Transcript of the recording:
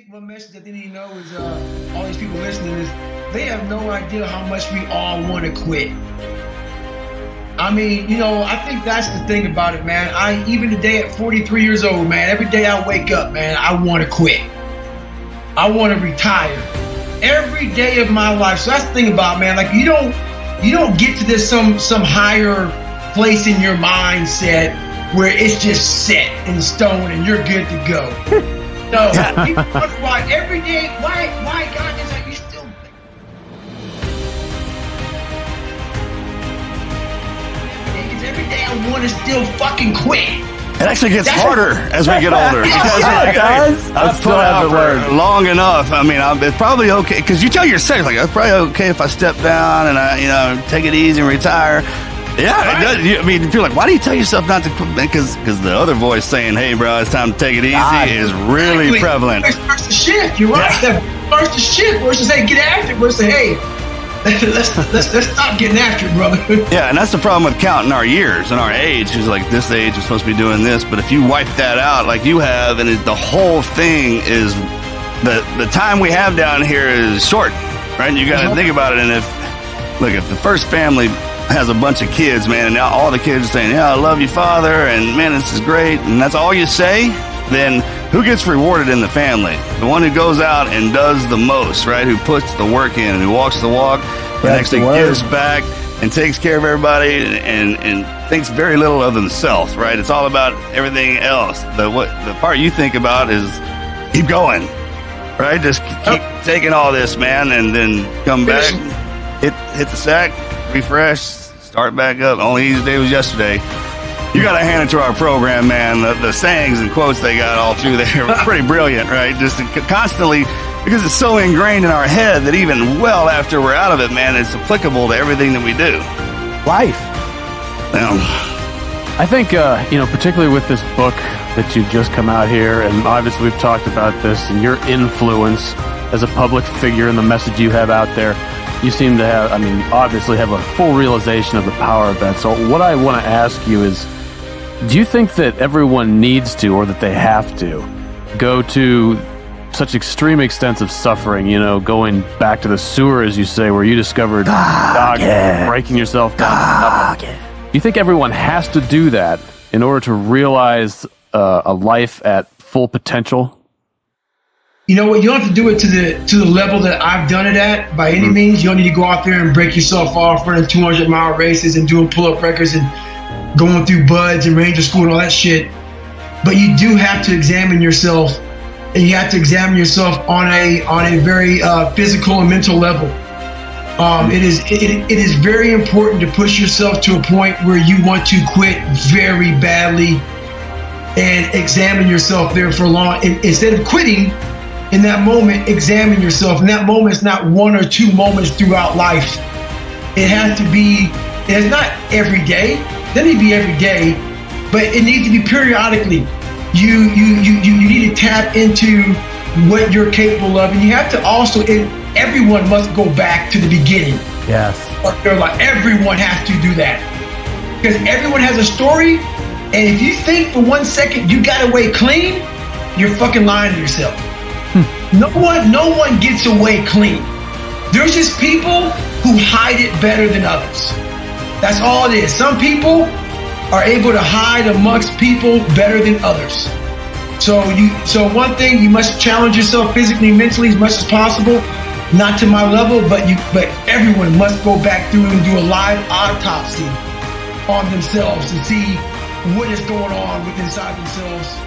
think one message that they need to know is all these people listening is they have no idea how much we all want to quit. I mean, you know, I think that's the thing about it, man. Even today at 43 years old, man, every day I wake up, man, I want to quit. I want to retire every day of my life. So that's the thing about it, man. Like you don't get to this some higher place in your mindset where it's just set in stone and you're good to go. No, people wonder why every day, why God is like, you still. Because every day I want to still fucking quit. It actually gets harder as we get older because I've put out for long enough. I mean, it's probably okay because you tell yourself like it's probably okay if I step down and I take it easy and retire. Yeah, it does. I mean, you're like, why do you tell yourself not to quit? Because the other voice saying, "Hey, bro, it's time to take it easy," is really prevalent. It starts to shift. You're right. That starts to shift. Versus say, get after it. Versus say, hey, let's stop getting after it, brother. Yeah, and that's the problem with counting our years and our age. Is like this age is supposed to be doing this, but if you wipe that out like you have, and the whole thing is the time we have down here is short, right? You got to think about it. And if the first family has a bunch of kids, man, and now all the kids are saying, yeah, I love you, Father, and man, this is great, and that's all you say, then who gets rewarded in the family? The one who goes out and does the most, right? Who puts the work in and who walks the walk and actually gives back and takes care of everybody and thinks very little of themselves, right? It's all about everything else. The part you think about is keep going, right? Just keep taking all this, man, and then come back, hit the sack, refresh, start back up. Only easy day was yesterday. You got to hand it to our program, man. The sayings and quotes they got all through there were pretty brilliant, right? Just constantly, because it's so ingrained in our head that even well after we're out of it, man, it's applicable to everything that we do. Life. I think, particularly with this book that you've just come out here, and obviously we've talked about this and your influence as a public figure and the message you have out there. You seem to have, obviously have a full realization of the power of that. So what I want to ask you is, do you think that everyone needs to, or that they have to, go to such extreme extents of suffering, going back to the sewer, as you say, where you discovered breaking yourself down? Do you think everyone has to do that in order to realize a life at full potential? You know what? You don't have to do it to the level that I've done it at by any means. You don't need to go out there and break yourself off running 200-mile races and doing pull-up records and going through buds and ranger school and all that shit. But you do have to examine yourself, and you have to examine yourself on a very physical and mental level. It is very important to push yourself to a point where you want to quit very badly and examine yourself there for long. Instead of quitting, in that moment, examine yourself. In that moment, it's not one or two moments throughout life. It has to be, it's not every day. It doesn't need to be every day, but it needs to be periodically. You need to tap into what you're capable of. And you have to also, everyone must go back to the beginning. Yes. They're like, everyone has to do that. Because everyone has a story. And if you think for 1 second you got away clean, you're fucking lying to yourself. No one gets away clean. There's just people who hide it better than others. That's all it is. Some people are able to hide amongst people better than others. So one thing, you must challenge yourself physically and mentally as much as possible. Not to my level, but everyone must go back through and do a live autopsy on themselves to see what is going on with inside themselves